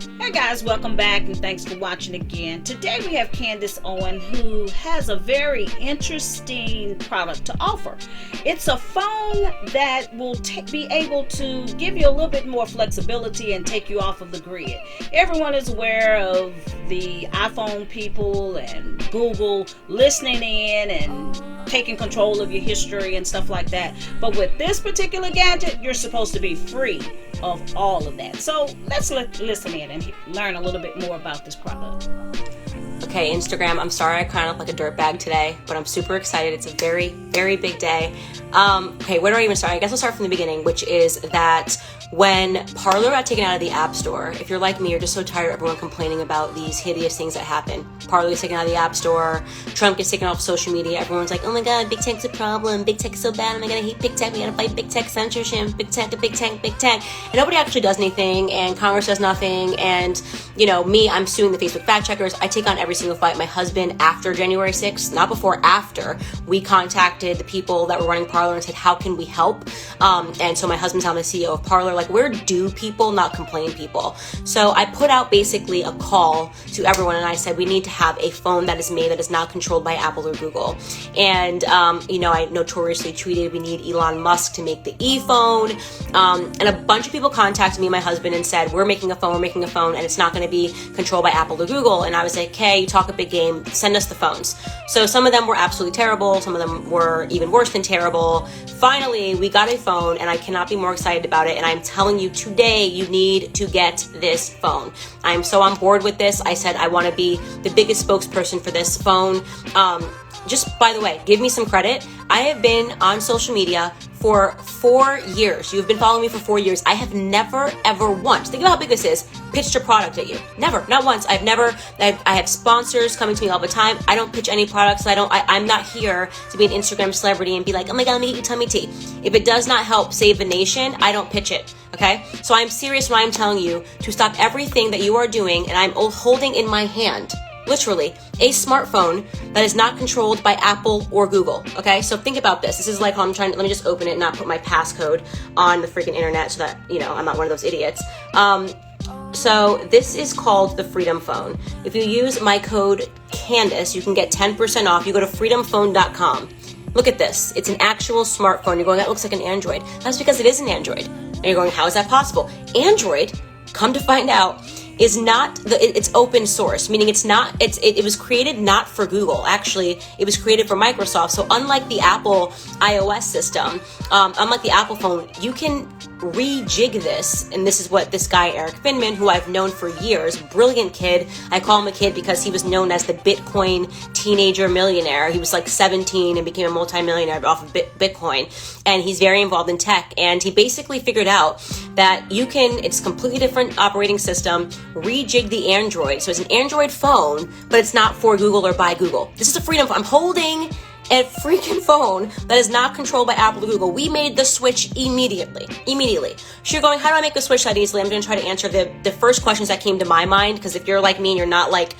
Hey guys, welcome back and thanks for watching again. Today we have Candace Owens who has a very interesting product to offer. It's a phone that will be able to give you a little bit more flexibility and take you off of the grid. Everyone is aware of the iPhone people and Google listening in and taking control of your history and stuff like that. But with this particular gadget, you're supposed to be free of all of that. So let's listen in and learn a little bit more about this product. Okay, Instagram, I'm sorry I kind of look like a dirtbag today, but I'm super excited. It's a very, very big day. Okay, where do I even start? I guess I'll start from the beginning, which is that when Parler got taken out of the App Store, if you're like me, you're just so tired of everyone complaining about these hideous things that happen. Parler gets taken out of the App Store, Trump gets taken off social media, everyone's like, oh my god, big tech's a problem, big tech is so bad, oh my god, I hate big tech, we gotta fight big tech censorship, big tech, big tech, big tech. And nobody actually does anything, and Congress does nothing, and you know, me, I'm suing the Facebook fact checkers. I take on every single fight. My husband, after January 6th, not before, after, we contacted the people that were running Parler and said, how can we help? And so my husband's now the CEO of Parler. Like, we're do people, not complain people. So I put out basically a call to everyone and I said, we need to have a phone that is made that is not controlled by Apple or Google. And, you know, I notoriously tweeted, we need Elon Musk to make the e-phone. And a bunch of people contacted me and my husband and said, we're making a phone, and it's not going to be controlled by Apple or Google. And I was like, okay, you talk a big game, send us the phones. So some of them were absolutely terrible. Some of them were even worse than terrible. Finally, we got a phone and I cannot be more excited about it. And I'm telling you today, you need to get this phone. I'm so on board with this. I said, I want to be the biggest spokesperson for this phone. Just by the way, give me some credit. I have been on social media for 4 years. You've been following me for 4 years. I have never, ever once, think about how big this is, pitched a product at you. Never, not once. I have sponsors coming to me all the time. I don't pitch any products. I'm not here to be an Instagram celebrity and be like, oh my God, let me get you tummy tea. If it does not help save the nation, I don't pitch it. Okay? So I'm serious when I'm telling you to stop everything that you are doing, and I'm holding in my hand, literally, a smartphone that is not controlled by Apple or Google. Okay, so think about this. This is like how let me just open it and not put my passcode on the freaking internet so that, you know, I'm not one of those idiots. So this is called the Freedom Phone. If you use my code Candace, you can get 10% off. You go to freedomphone.com. Look at this. It's an actual smartphone. You're going, that looks like an Android. That's because it is an Android. And you're going, how is that possible? Android, come to find out, is not it's open source, meaning it was created not for Google. Actually, it was created for Microsoft. So unlike the Apple iOS system, unlike the Apple phone, you can rejig this. And this is what this guy, Eric Finman, who I've known for years, brilliant kid. I call him a kid because he was known as the Bitcoin teenager millionaire. He was like 17 and became a multimillionaire off of Bitcoin. And he's very involved in tech. And he basically figured out that it's a completely different operating system, rejig the Android. So it's an Android phone, but it's not for Google or by Google. This is a Freedom phone. I'm holding a freaking phone that is not controlled by Apple or Google. We made the switch immediately. So you're going, how do I make the switch that easily? I'm going to try to answer the first questions that came to my mind, because if you're like me and you're not like,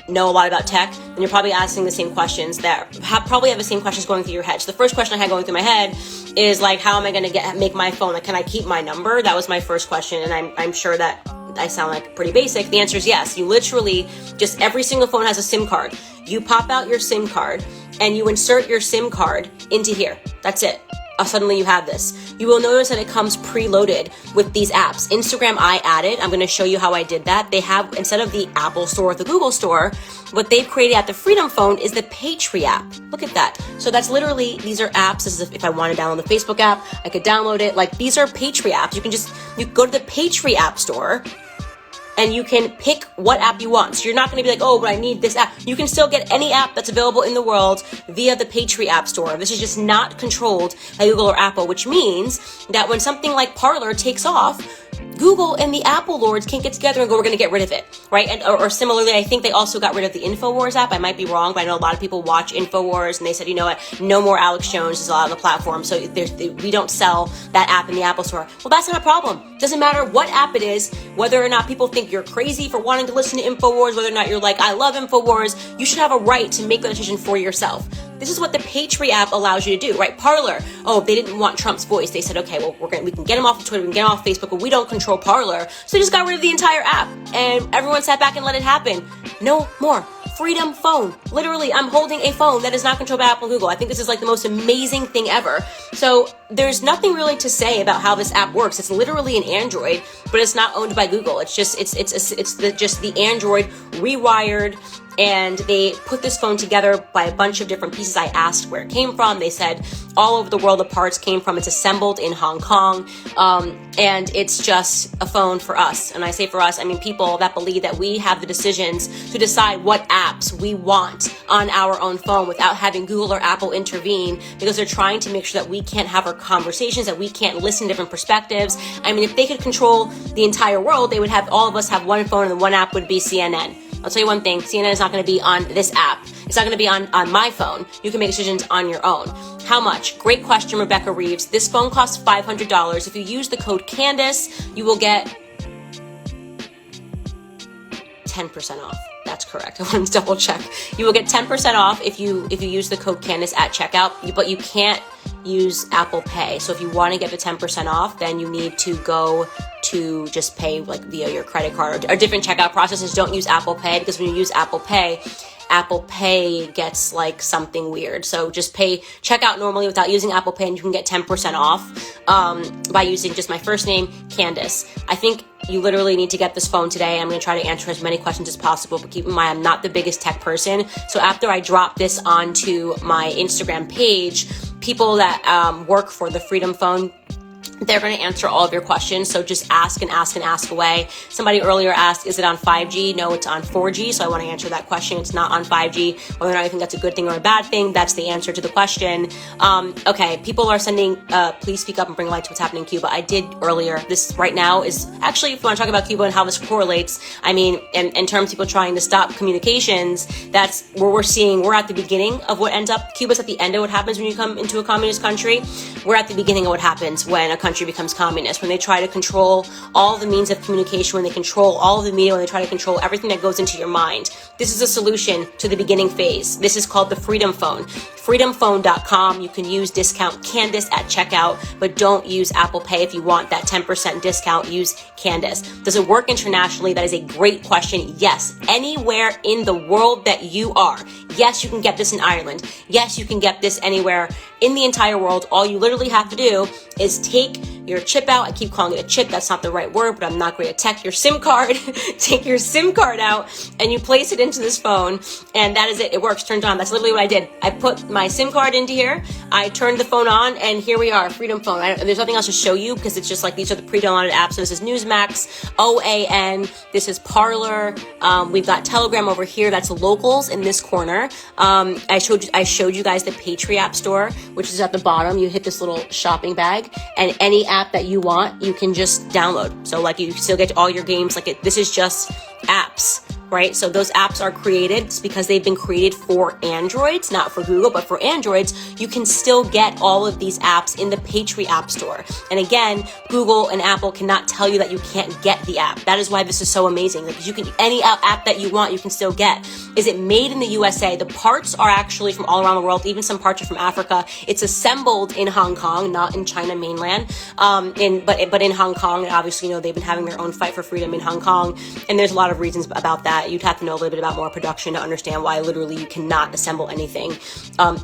know a lot about tech, then you're probably asking the same questions that probably have the same questions going through your head. So the first question I had going through my head is like, how am I going to make my phone? Like, can I keep my number? That was my first question. And I'm sure that I sound like pretty basic. The answer is yes. You literally just, every single phone has a SIM card. You pop out your SIM card and you insert your SIM card into here. That's it. Suddenly you have this. You will notice that it comes preloaded with these apps. Instagram, I added. I'm going to show you how I did that. They have, instead of the Apple Store or the Google Store, what they've created at the Freedom Phone is the Patriotic app. Look at that. So that's literally, these are apps. This is if I want to download the Facebook app, I could download it. Like, these are Patriotic apps. You go to the Patriotic app store and you can pick what app you want. So you're not going to be like, oh, but I need this app. You can still get any app that's available in the world via the Patriotic app store. This is just not controlled by Google or Apple, which means that when something like Parler takes off, Google and the Apple lords can't get together and go, we're going to get rid of it, right? And or similarly, I think they also got rid of the InfoWars app. I might be wrong, but I know a lot of people watch InfoWars, and they said, you know what, no more Alex Jones is on the platform, so we don't sell that app in the Apple Store. Well, that's not a problem. Doesn't matter what app it is, whether or not people think you're crazy for wanting to listen to InfoWars, whether or not you're like, I love InfoWars, you should have a right to make that decision for yourself. This is what the Patriot app allows you to do, right? Parler, oh, they didn't want Trump's voice. They said, okay, well, we can get him off of Twitter, we can get him off Facebook, but we don't control Parler. So they just got rid of the entire app, and everyone sat back and let it happen. No more. Freedom phone. Literally, I'm holding a phone that is not controlled by Apple and Google. I think this is like the most amazing thing ever. So there's nothing really to say about how this app works. It's literally an Android, but it's not owned by Google. It's just the Android rewired, and they put this phone together by a bunch of different pieces. I asked where it came from. They said all over the world the parts came from. It's assembled in Hong Kong, and it's just a phone for us. And I say for us, I mean people that believe that we have the decisions to decide what apps we want on our own phone without having Google or Apple intervene, because they're trying to make sure that we can't have our conversations, that we can't listen to different perspectives. I mean, if they could control the entire world, they would have all of us have one phone, and the one app would be CNN. I'll tell you one thing, CNN is not going to be on this app. It's not going to be on my phone. You can make decisions on your own. How much? Great question, Rebecca Reeves. This phone costs $500. If you use the code Candace, you will get 10% off. That's correct. I want to double check. You will get 10% off if you use the code Candace at checkout, but you can't use Apple Pay. So if you want to get the 10% off, then you need to go to just pay like via your credit card or different checkout processes. Don't use Apple Pay, because when you use Apple Pay gets like something weird. So just check out normally without using Apple Pay, and you can get 10% off by using just my first name, Candace. I think you literally need to get this phone today. I'm going to try to answer as many questions as possible, but keep in mind, I'm not the biggest tech person. So after I drop this onto my Instagram page, people that work for the Freedom Phone, they're going to answer all of your questions. So just ask and ask and ask away. Somebody earlier asked, is it on 5G? No, it's on 4G. So I want to answer that question. It's not on 5G. Whether or not I think that's a good thing or a bad thing, that's the answer to the question. Okay, people are sending, please speak up and bring light to what's happening in Cuba. I did earlier. This right now is actually, if you want to talk about Cuba and how this correlates, I mean, in terms of people trying to stop communications, that's where we're at the beginning of what ends up. Cuba's at the end of what happens when you come into a communist country. We're at the beginning of what happens when a country becomes communist, when they try to control all the means of communication, when they control all of the media, when they try to control everything that goes into your mind. This is a solution to the beginning phase. This is called the Freedom Phone. freedomphone.com. You can use discount Candace at checkout, but don't use Apple Pay. If you want that 10% discount, use Candace. Does it work internationally? That is a great question. Yes. Anywhere in the world that you are. Yes, you can get this in Ireland. Yes, you can get this anywhere in the entire world. All you literally have to do is take your chip out. I keep calling it a chip. That's not the right word, but I'm not great at tech. Your SIM card. Take your SIM card out and you place it into this phone, and that is it. It works. Turned on. That's literally what I did. I put my SIM card into here. I turned the phone on, and here we are, Freedom Phone. There's nothing else to show you because it's just like these are the pre-downloaded apps. So this is Newsmax, OAN. This is Parler. We've got Telegram over here. That's locals in this corner. I showed you guys the Patriotic App Store, which is at the bottom. You hit this little shopping bag, and any app that you want, you can just download. So like you still get all your games. This is just apps, right? So those apps are created. It's because they've been created for Androids, not for Google, but for Androids. You can still get all of these apps in the Patriot App Store. And again, Google and Apple cannot tell you that you can't get the app. That is why this is so amazing. Because you can, any app that you want, you can still get. Is it made in the USA? The parts are actually from all around the world. Even some parts are from Africa. It's assembled in Hong Kong, not in China mainland. But in Hong Kong, and obviously, they've been having their own fight for freedom in Hong Kong. And there's a lot of reasons about that. You'd have to know a little bit about more production to understand why literally you cannot assemble anything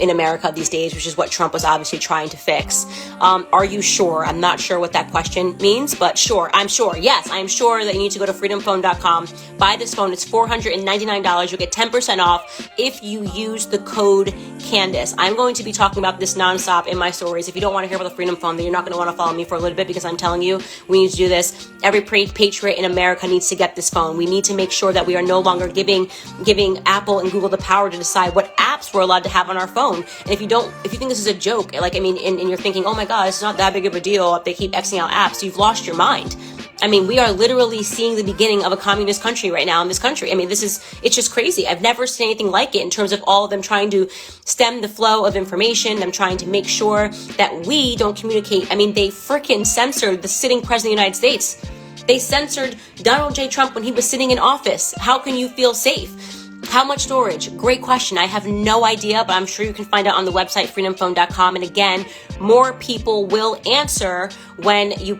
in America these days, which is what Trump was obviously trying to fix. Are you sure? I'm not sure what that question means, but sure. I'm sure. Yes, I'm sure that you need to go to freedomphone.com. Buy this phone. It's $499. You'll get 10% off if you use the code Candace. I'm going to be talking about this nonstop in my stories. If you don't want to hear about the Freedom Phone, then you're not going to want to follow me for a little bit, because I'm telling you, we need to do this. Every patriot in America needs to get this phone. We need to make sure that we are no longer giving Apple and Google the power to decide what apps we're allowed to have on our phone. And if you think this is a joke, and you're thinking, oh my God, it's not that big of a deal if they keep Xing out apps, you've lost your mind. We are literally seeing the beginning of a communist country right now in this country. It's just crazy. I've never seen anything like it in terms of all of them trying to stem the flow of information, them trying to make sure that we don't communicate. They freaking censored the sitting president of the United States. They censored Donald J. Trump when he was sitting in office. How can you feel safe? How much storage? Great question. I have no idea, but I'm sure you can find out on the website freedomphone.com. And again, more people will answer when you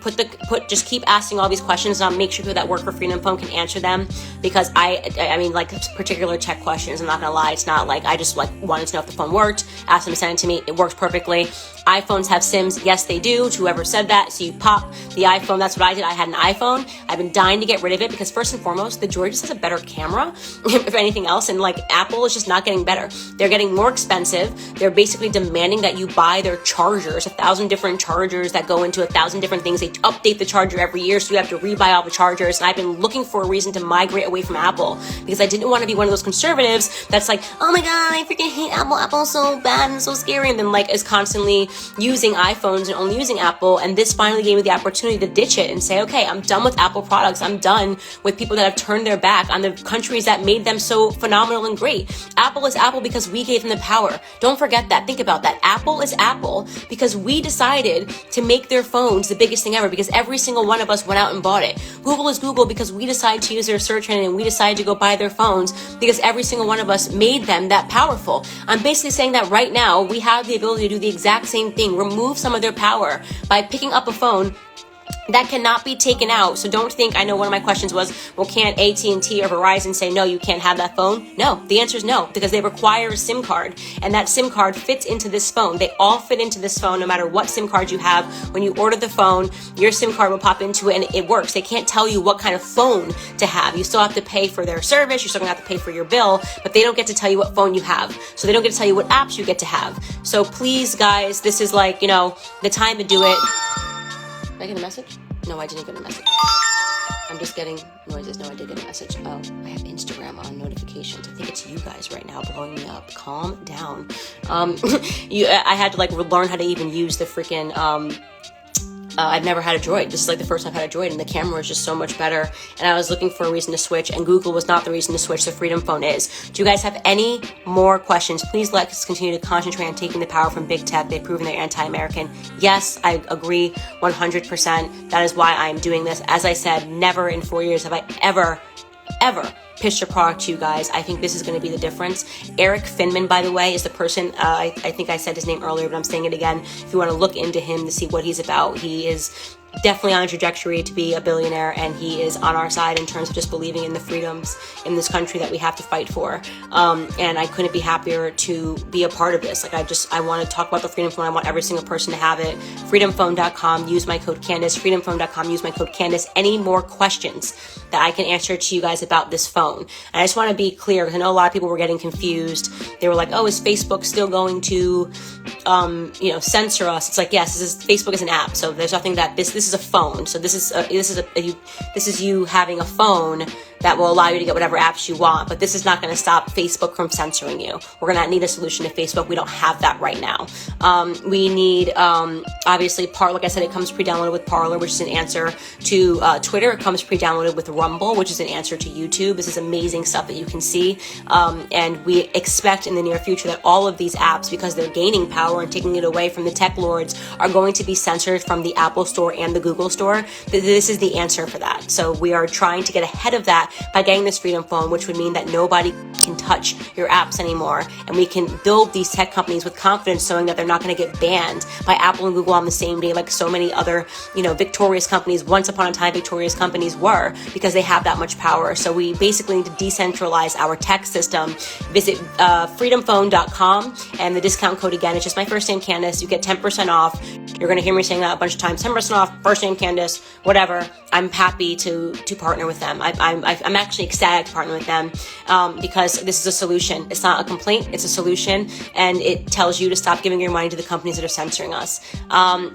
just keep asking all these questions, and I'll make sure people that work for Freedom Phone can answer them, because I mean, like, particular tech questions, I'm not gonna lie, it's not like I just like wanted to know if the phone worked, asked them to send it to me, it works perfectly. iPhones have SIMs, yes they do, to whoever said that. So you pop the iPhone, that's what I did. I had an iPhone, I've been dying to get rid of it, because first and foremost, the Droid just has a better camera, if anything else, and like Apple is just not getting better. They're getting more expensive. They're basically demanding that you buy their chargers, 1,000 different chargers that go into 1,000 different things. They update the charger every year, so you have to rebuy all the chargers. And I've been looking for a reason to migrate away from Apple, because I didn't want to be one of those conservatives that's like, oh my god, I freaking hate Apple. Apple's so bad and so scary, and then like is constantly using iPhones and only using Apple. And this finally gave me the opportunity to ditch it and say, okay, I'm done with Apple products. I'm done with people that have turned their back on the countries that made them so phenomenal and great. Apple is Apple because we gave them the power. Don't forget that. Think about that. Apple is Apple because we decided to make their phones the biggest thing ever, because every single one of us went out and bought it. Google is Google because we decided to use their search engine, and we decided to go buy their phones because every single one of us made them that powerful. I'm basically saying that right now we have the ability to do the exact same thing, remove some of their power by picking up a phone that cannot be taken out. So don't think, I know one of my questions was, well, can't AT&T or Verizon say, no, you can't have that phone? No, the answer is no, because they require a SIM card, and that SIM card fits into this phone. They all fit into this phone, no matter what SIM card you have. When you order the phone, your SIM card will pop into it, and it works. They can't tell you what kind of phone to have. You still have to pay for their service, you're still gonna have to pay for your bill, but they don't get to tell you what phone you have. So they don't get to tell you what apps you get to have. So please, guys, this is like, you know, the time to do it. Did I get a message? No, I didn't get a message. I'm just getting noises. No, I did get a message. Oh, I have Instagram on notifications. I think it's you guys right now blowing me up. Calm down. I had to like learn how to even use the freaking, I've never had a Droid. This is like the first time I've had a Droid, and the camera is just so much better. And I was looking for a reason to switch, and Google was not the reason to switch. The Freedom Phone is. Do you guys have any more questions? Please let us continue to concentrate on taking the power from big tech. They've proven they're anti-American. Yes, I agree 100%. That is why I'm doing this. As I said, never in 4 years have I ever pitched a product to you guys. I think this is going to be the difference. Eric Finman, by the way, is the person, I think I said his name earlier, but I'm saying it again. If you want to look into him to see what he's about, he is definitely on a trajectory to be a billionaire, and he is on our side in terms of just believing in the freedoms in this country that we have to fight for. And I couldn't be happier to be a part of this. Like, I want to talk about the Freedom Phone. I want every single person to have it. Freedomphone.com, use my code Candace. Freedomphone.com, use my code Candace. Any more questions that I can answer to you guys about this phone? And I just want to be clear, because I know a lot of people were getting confused. They were like, oh, is Facebook still going to, censor us? It's like, yes, Facebook is an app. So there's nothing that this is a phone. So this is you having a phone that will allow you to get whatever apps you want, but this is not going to stop Facebook from censoring you. We're going to need a solution to Facebook. We don't have that right now. We need, obviously, like I said, it comes pre-downloaded with Parler, which is an answer to Twitter. It comes pre-downloaded with Rumble, which is an answer to YouTube. This is amazing stuff that you can see. And we expect in the near future that all of these apps, because they're gaining power and taking it away from the tech lords, are going to be censored from the Apple Store and the Google Store. This is the answer for that. So we are trying to get ahead of that by getting this Freedom Phone, which would mean that nobody can touch your apps anymore, and we can build these tech companies with confidence, knowing that they're not going to get banned by Apple and Google on the same day, like so many other, victorious companies, once upon a time victorious companies were, because they have that much power. So we basically need to decentralize our tech system. Visit freedomphone.com, and the discount code again, it's just my first name, Candace. You get 10% off. You're going to hear me saying that a bunch of times. 10% off, first name, Candace, whatever. I'm happy to partner with them. I'm actually ecstatic to partner with them because this is a solution. It's not a complaint. It's a solution, and it tells you to stop giving your money to the companies that are censoring us.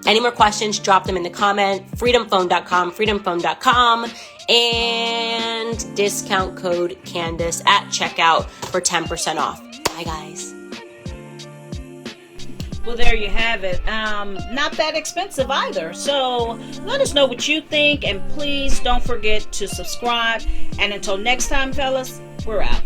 Any more questions, drop them in the comment. Freedomphone.com, and discount code Candace at checkout for 10% off. Bye, guys. Well, there you have it. Not that expensive either. So let us know what you think, and please don't forget to subscribe. And until next time, fellas, we're out.